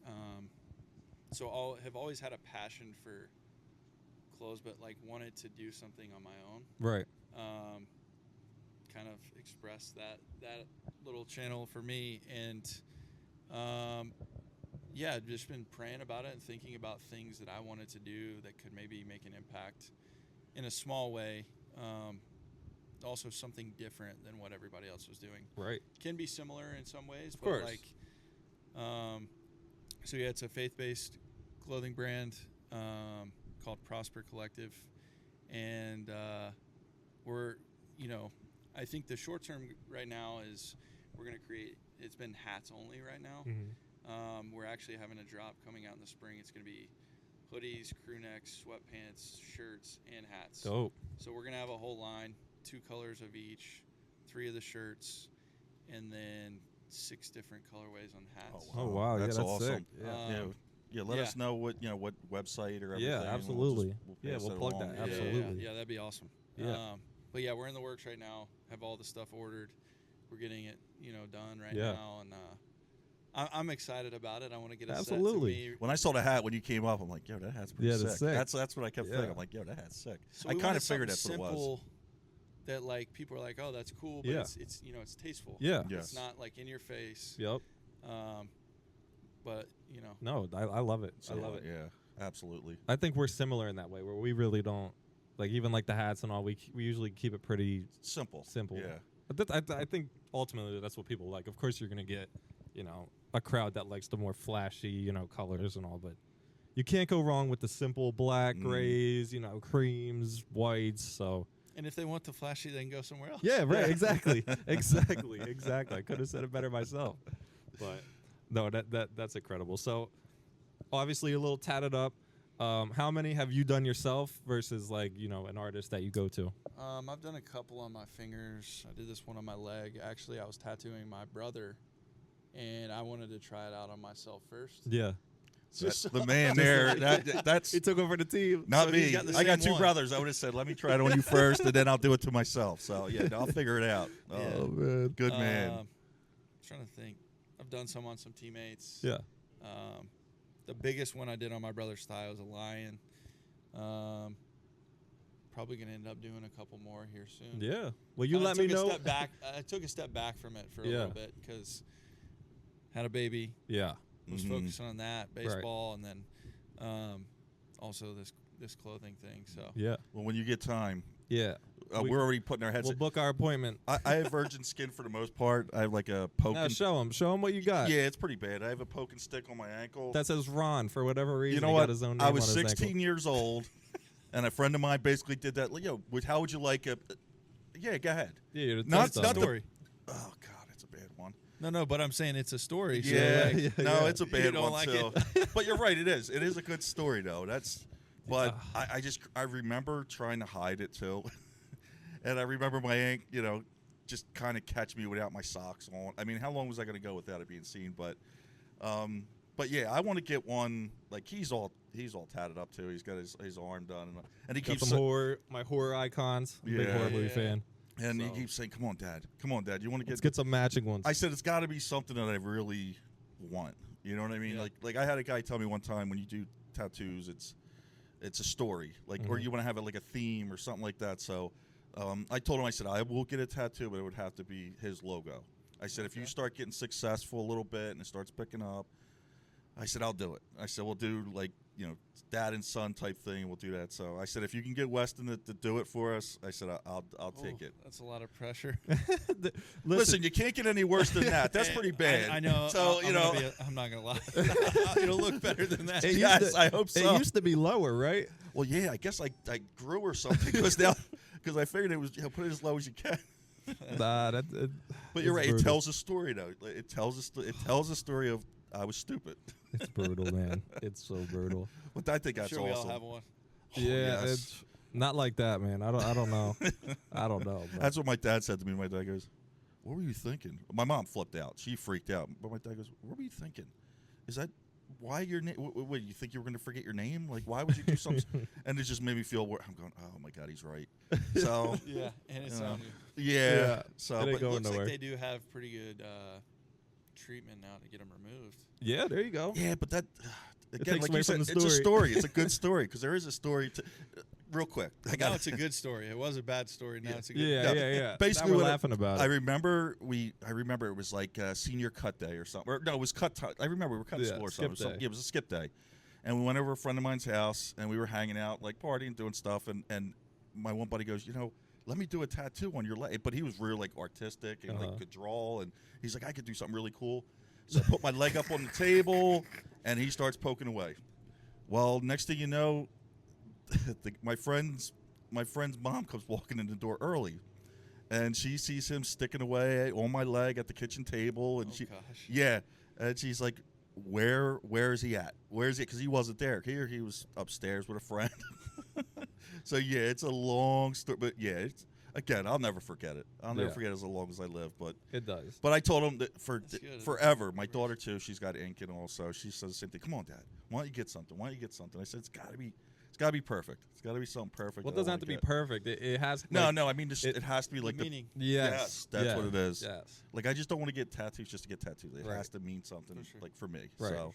So I have always had a passion for clothes, but wanted to do something on my own. Right. Kind of express that little channel for me, and yeah, just been praying about it and thinking about things that I wanted to do that could maybe make an impact in a small way. Also something different than what everybody else was doing. Right. Can be similar in some ways, Of course. but so yeah, it's a faith-based clothing brand called Prosper Collective, and we're, I think the short term right now is we're going to create. It's been hats only right now. Mm-hmm. We're actually having a drop coming out in the spring. It's going to be hoodies, crew necks, sweatpants, shirts, and hats. Dope. So we're going to have a whole line, 2 colors of each, 3 of the shirts, and then 6 different colorways on hats. Oh wow, that's yeah, that's awesome. sick. Yeah, let us know what what website or everything. Yeah, absolutely. We'll We'll plug along. that. Absolutely. Yeah, that'd be awesome. Yeah. But yeah, we're in the works right now. Have all the stuff ordered. We're getting it, done right Yeah. now, and I'm excited about it. I want to get a Absolutely. set to me. When I saw the hat when you came up, I'm like, yo, that hat's pretty Yeah, sick. that's sick. That's what I kept Yeah. thinking. I'm like, yo, that hat's sick. So I we kind wanted of figured something that's what it was. simple that like people are like, oh, that's cool, but Yeah. it's it's tasteful. Yeah. Yes. It's not like in your face. Yep. But No, I love it. So, I love it. Yeah, absolutely. I think we're similar in that way, where we really don't like even like the hats and all. We usually keep it pretty Simple. simple. Yeah. But I think ultimately that's what people like. Of course, you're gonna get a crowd that likes the more flashy colors and all, but you can't go wrong with the simple black, grays, creams, whites. So and if they want the flashy, they can go somewhere else. yeah, right, exactly. I could have said it better myself, but no, that's incredible. So obviously a little tatted up. How many have you done yourself versus like an artist that you go to? I've done a couple on my fingers. I did this one on my leg. Actually, I was tattooing my brother, and I wanted to try it out on myself first. Yeah, The man there, that's he took over the team. not So me. he's got the I got same 2 one. brothers. I would have said, let me try it on you first, and then I'll do it to myself. So yeah, I'll figure it out. Oh man, good man. Trying to think. I've done some on some teammates. yeah. The biggest one I did on my brother's thigh was a lion. Probably gonna end up doing a couple more here soon. Yeah. Well, you Kinda let me took a know. Step back. I took a step back from it for a Yeah. little bit because had a baby. Yeah. Was focusing on that baseball, and then also this clothing thing. So Yeah. Well, when you get time, Yeah. we're already putting our heads. We'll book our appointment. I have virgin skin for the most part. I have like a poke. Now show him what you got. Yeah, it's pretty bad. I have a poke and stick on my ankle. That says Ron for whatever reason. You know he what? Got his own name I was on his 16 ankle. years old, and a friend of mine basically did that. How would you like a? Yeah, go ahead. Yeah, Not not the- story. Oh God, it's a bad one. No, but I'm saying it's a story. So Yeah, like, no, it's a You bad don't one like too. But you're right, it is. It is a good story though. But I remember trying to hide it too, and I remember my ankle, just kind of catch me without my socks on. I mean, how long was I going to go without it being seen? But yeah, I want to get one. Like he's all tatted up too. He's got his arm done, and he Got keeps some my horror icons. I'm a big Yeah. horror movie Yeah. fan. and he So- keeps saying, "Come on, Dad. You want to Let's get some matching ones. I said it's got to be something that I really want. You know what I mean? Yeah. Like I had a guy tell me one time, when you do tattoos, it's a story, or you want to have it like a theme or something like that. So I told him, I said, I will get a tattoo, but it would have to be his logo. I said, if you start getting successful a little bit and it starts picking up, I said, I'll do it. I said, we'll do like, dad and son type thing. We'll do that. So I said, if you can get Weston to do it for us, I said, I'll take it. That's a lot of pressure. Listen, you can't get any worse than that. That's pretty bad. I know. So, I'm not gonna lie. It'll look better than that. It Yes, used to- I hope so. It used to be lower, right? well, yeah, I guess I grew or something because I figured it was put it as low as you can. Nah, But you're it's right. It brutal. tells a story though. It tells a story of I was stupid. It's brutal, man. It's so brutal. But I think that's Sure, we all awesome. have one. Yeah, yes. it's not like that, man. I don't know. I don't know. But That's what my dad said to me. My dad goes, "What were you thinking?" My mom flipped out. She freaked out. But my dad goes, "What were you thinking? Is that why your name? What, you think you were going to forget your name? Like, why would you do something?" And it just made me feel. I'm going, "Oh my God, he's right." So Yeah, and it's you know, on you. yeah. So, It ain't but going Looks nowhere. like they do have pretty good treatment now to get them removed. yeah, there you go. yeah, but that again, takes like away you from said, the it's a story. story. It's a good story because there is a story. Real quick, Now it's a good story. It was a bad story. Now it's a good. Yeah. Basically, Now we're what laughing about I it. remember it was like senior cut day or something. Or, no, it was cut time. I remember we were cutting school or skip something. day. It was a skip day, and we went over to a friend of mine's house and we were hanging out, like partying, doing stuff. And my one buddy goes, let me do a tattoo on your leg. But he was real like artistic and like could draw, and he's like, I could do something really cool. So I put my leg up on the table, and he starts poking away. Well, next thing you know, my friend's mom comes walking in the door early, and she sees him sticking away on my leg at the kitchen table, and and she's like, where is he at? Where is he? Because he wasn't there. Here he was upstairs with a friend. So yeah, it's a long story, but yeah, again, I'll never forget it. I'll never forget it as long as I live. But It does. But I told him that forever. My daughter too. She's got ink and also she says the same thing. Come on, Dad. Why don't you get something? I said it's got to be perfect. It's got to be something perfect. Well, it doesn't have to be perfect. It has. No. I mean, it has to be like meaning. Yes, that's what it is. Yes. Like I just don't want to get tattoos just to get tattoos. It has to mean something. sure. Like for me. Right. So,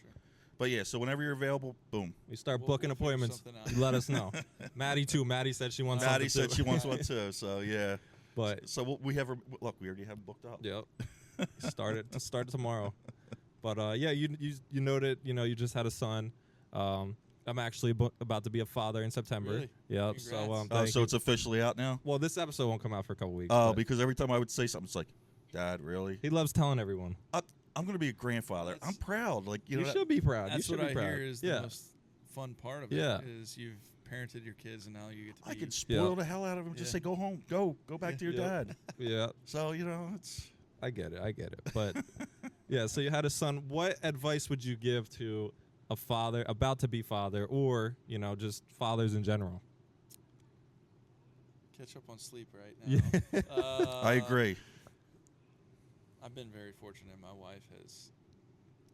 but yeah. So whenever you're available, boom. We start We'll booking figure appointments. something out. You let us know. Maddie too. Maddie said she wants. Maddie something said too. she wants one too. So yeah. But So we have look. We already have it booked up. yep. Start tomorrow. But yeah, you noted. You just had a son. I'm actually about to be a father in September. Really? Yep. Congrats. So Oh, so it's officially out now. well, this episode won't come out for a couple weeks. Oh, but because every time I would say something, it's like, Dad, really? he loves telling everyone. I'm going to be a grandfather. I'm proud. Like you You know, should be proud. That's you should what be I proud. hear is the most fun part of it. Yeah. Is you've parented your kids and now you get to be. I could spoil Yeah. the hell out of him. Just Yeah. say, go home, go back to your dad. Yeah. So it's. I get it. But yeah, so you had a son. What advice would you give to a father about to be father, or just fathers in general? Catch up on sleep right now. I agree. I've been very fortunate. My wife has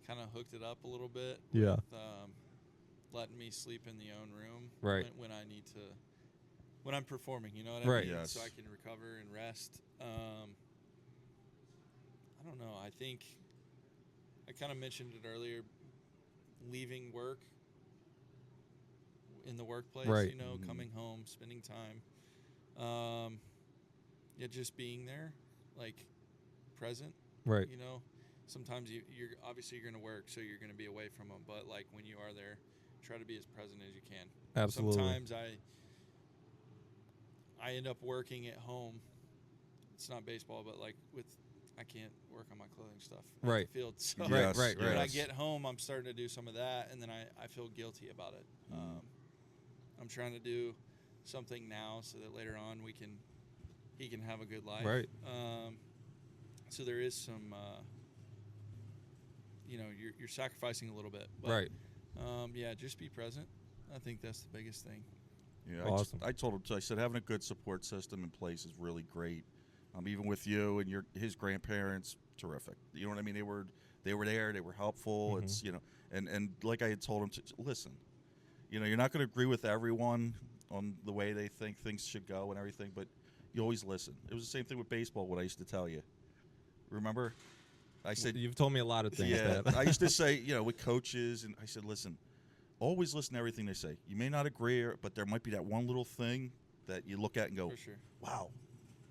kind of hooked it up a little bit. Yeah. With, letting me sleep in the own room. Right. When I need to. When I'm performing, you know what I Right. mean? Yes. So I can recover and rest. I don't know. I think I kind of mentioned it earlier. Leaving work in the workplace, Right. coming home, spending time. Just being there, like present. Right. Sometimes you're obviously you're going to work, so you're going to be away from them. But like when you are there, try to be as present as you can. Absolutely. Sometimes I end up working at home. It's not baseball, but like I can't work on my clothing stuff at Right. the field. So Yes, right. when I yes. get home, I'm starting to do some of that, and then I feel guilty about it. I'm trying to do something now so that later on he can have a good life. Right. So there is some, you're sacrificing a little bit. But, Right. Just be present. I think that's the biggest thing. Yeah, Awesome. I told him. I said having a good support system in place is really great. Even with you and his grandparents, terrific. You know what I mean? They were there. They were helpful. Mm-hmm. It's and like I had told him to listen. You're not going to agree with everyone on the way they think things should go and everything, but you always listen. It was the same thing with baseball. What I used to tell you. Remember? I said You've told me a lot of things. yeah. Dad. I used to say with coaches, and I said, listen, always listen to everything they say. You may not agree, but there might be that one little thing that you look at and go, For sure. wow.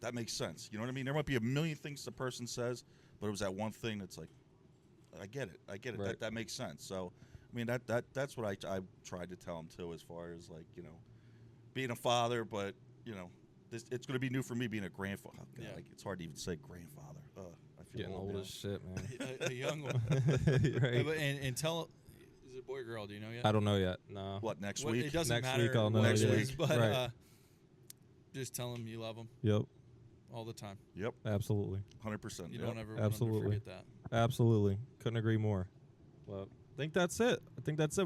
That makes sense. You know what I mean? There might be a million things the person says, but it was that one thing that's like, I get it. Right. That makes sense. So, I mean, that's what I tried to tell him too, as far as like being a father, but it's going to be new for me being a grandfather. Oh, God, Yeah. it's hard to even say grandfather. I feel Getting old as shit, man. A young one. Right. And tell, is it boy or girl? Do you know yet? I don't know yet. No. What next It week? doesn't Next matter week I'll know, what it yeah. is, but Right. just tell them you love them Yep. all the time. Yep, Absolutely. 100%. You yep. don't ever want them to Absolutely. forget that. Absolutely. Couldn't agree more. Well, I think that's it.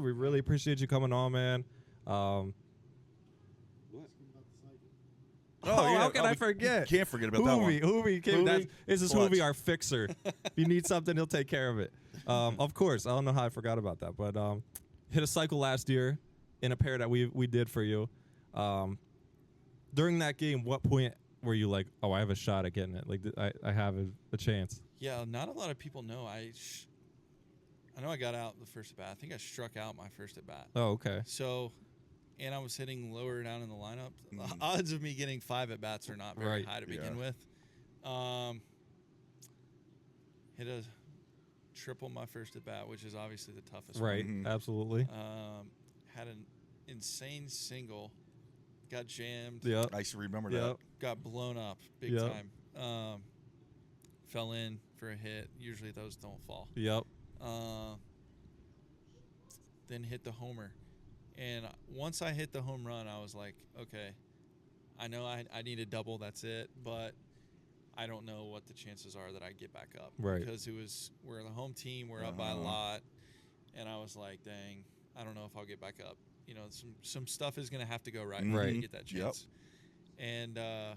We really appreciate you coming on, man. How can I forget? You can't forget about that one. Hoovy Hoovy, this is clutch. Hoovy, our fixer. If you need something, he'll take care of it. Of course. I don't know how I forgot about that. But hit a cycle last year in a pair that we did for you. During that game, what point were you like, oh, I have a shot at getting it? Like, I have a chance. Yeah, not a lot of people know. I know I got out the first at bat. I think I struck out my first at bat. Oh, okay. So, and I was hitting lower down in the lineup. The odds of me getting 5 at bats are not very high to begin with. Hit a triple my first at bat, which is obviously the toughest one. Right, absolutely. Had an insane single, got jammed. Yeah, I should remember that. Got blown up big time. Fell in for a hit. Usually those don't fall. Yep. Then hit the homer. And once I hit the home run, I was like, okay, I know I need a double, that's it, but I don't know what the chances are that I get back up. Right. Because we're the home team, we're up by a lot, and I was like, dang, I don't know if I'll get back up. You know, some stuff is going to have to go right for me to get that chance. Yep. And, I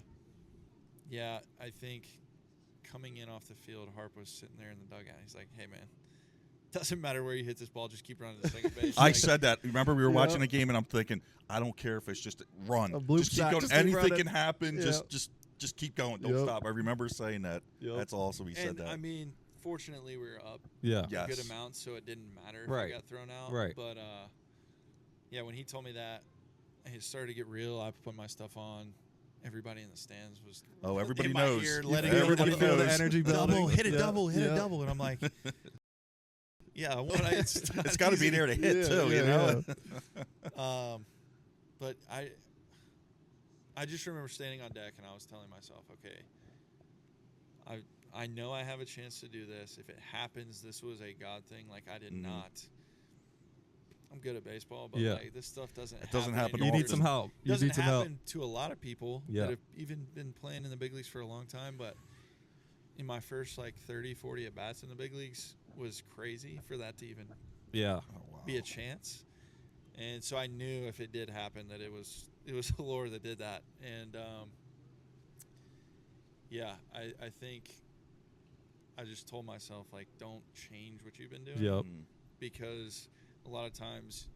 think coming in off the field, Harp was sitting there in the dugout. He's like, hey, man, doesn't matter where you hit this ball, just keep running to second base. I said that. Remember, we were watching a game, and I'm thinking, I don't care if it's just run. Just keep going. Anything can happen. Just keep going. Don't stop. I remember saying that. That's awesome. He said that. I mean, fortunately, we were up a good amount, so it didn't matter if I got thrown out. Right. But, when he told me that, it started to get real. I put my stuff on. Everybody in the stands was everybody in knows. My ear, Everybody feel the energy building. Double, hit a double, hit a double. And I'm like, it's got to be there to hit too, you know. But I just remember standing on deck and I was telling myself, okay, I know I have a chance to do this. If it happens, this was a God thing. Like I did not. I'm good at baseball, but like this stuff doesn't. It doesn't happen. You need some help. It doesn't happen to a lot of people that have even been playing in the big leagues for a long time. But in my first 30, 40 at bats in the big leagues was crazy for that to even be a chance. And so I knew if it did happen that it was the Lord that did that. And I think I just told myself don't change what you've been doing. Yep. Because a lot of times,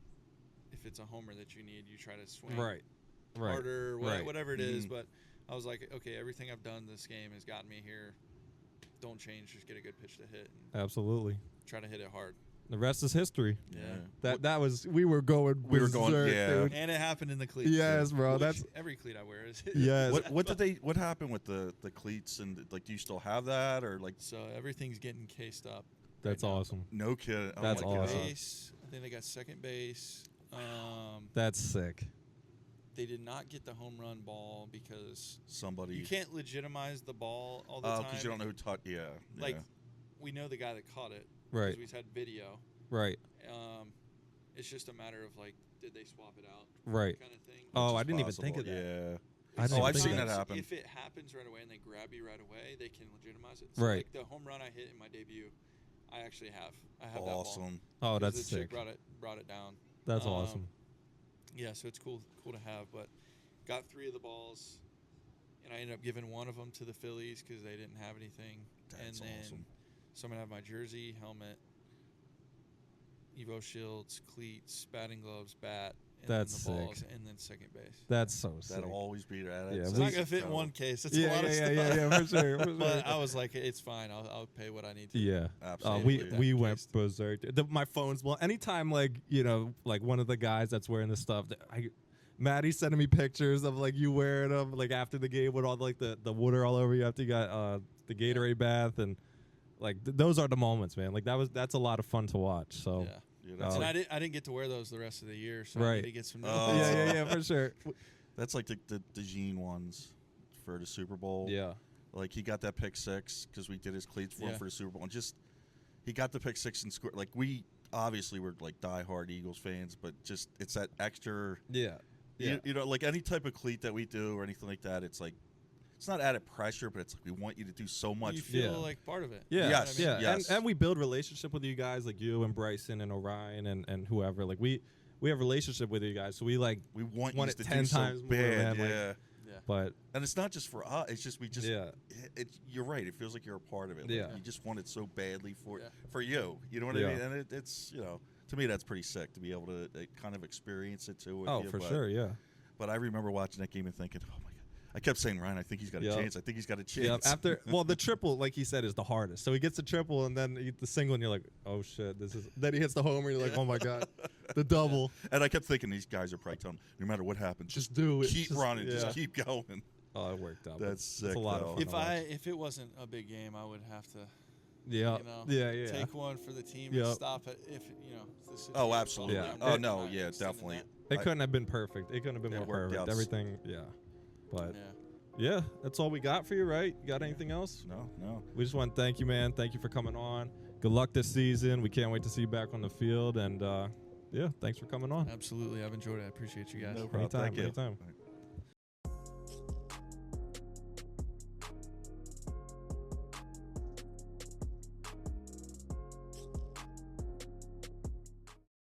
if it's a homer that you need, you try to swing harder, whatever it is. But I was like, okay, everything I've done this game has gotten me here. Don't change, just get a good pitch to hit. Absolutely. Try to hit it hard. The rest is history. Yeah. That was we were going. Dude. And it happened in the cleats. Yes, bro. That's every cleat I wear is. Yes. What happened with the cleats and do you still have that or So everything's getting cased up. That's awesome. No kidding. That's awesome. Base, I think they got second base. That's sick. They did not get the home run ball because you can't legitimize the ball all the time. Because you don't know who taught. We know the guy that caught it. Right. We've had video. Right. It's just a matter of did they swap it out? Right. Kind of thing. Oh, I didn't even think of that. Yeah. I've seen that happen. If it happens right away and they grab you right away, they can legitimize it. So right. The home run I hit in my debut, I actually have. I have awesome. That ball. Oh, that's the sick. chick brought it down. That's awesome. Yeah, so it's cool to have. But got 3 of the balls, and I ended up giving one of them to the Phillies because they didn't have anything. That's awesome. So I'm gonna have my jersey, helmet, Evo shields, cleats, batting gloves, bat. And that's then the balls, sick. and then second base. That's so sick. That'll always be that. Yeah, it's not gonna fit in one case. It's a lot of stuff. Yeah, for sure. But I was like, it's fine. I'll pay what I need to. Yeah, absolutely. We went berserk. My phone's anytime one of the guys that's wearing this stuff. Maddie's sending me pictures of you wearing them after the game with all the water all over you after you got the Gatorade bath and those are the moments, man. That's a lot of fun to watch. So. Yeah. And I didn't get to wear those the rest of the year, so I need to get some. Yeah, for sure. That's like the Gene ones for the Super Bowl. Yeah, he got that pick 6 because we did his cleats for him for the Super Bowl, and he got the pick 6 and scored. We obviously were diehard Eagles fans, but it's that extra. Yeah. You know, any type of cleat that we do or anything like that, it's it's not added pressure, but it's we want you to do so much. You feel like part of it. Yeah. Yes. Yeah. Yes. And we build relationship with you guys, you and Bryson and Orion and whoever. We have relationship with you guys, so we want you it to 10 do so times more, bad. man. But and it's not just for us. It's just you're right. It feels like you're a part of it. You just want it so badly for you. You know what I mean? And it's to me that's pretty sick to be able to kind of experience it too. With for sure. Yeah. But I remember watching that game and thinking, oh my God. I kept saying, Ryan, I think he's got a chance. I think he's got a Yeah, chance. the triple, like he said, is the hardest. So he gets the triple, and then the single, and you're like, oh shit, this is. Then he hits the homer, and you're like, oh my god, the double. And I kept thinking these guys are probably telling him, no matter what happens, just do it, keep running, just keep going. Oh, it worked out. That's sick. It's a lot of fun. If it wasn't a big game, I would have to. Yeah, Take one for the team and stop it. If Oh, absolutely. Yeah. Oh no, yeah, definitely. It couldn't have been perfect. It couldn't have been more perfect. Everything, But yeah, that's all we got for you, right? You got anything else? No. We just want to thank you, man. Thank you for coming on. Good luck this season. We can't wait to see you back on the field. And thanks for coming on. Absolutely, I've enjoyed it. I appreciate you guys. No problem. Anytime. Thank you. Anytime.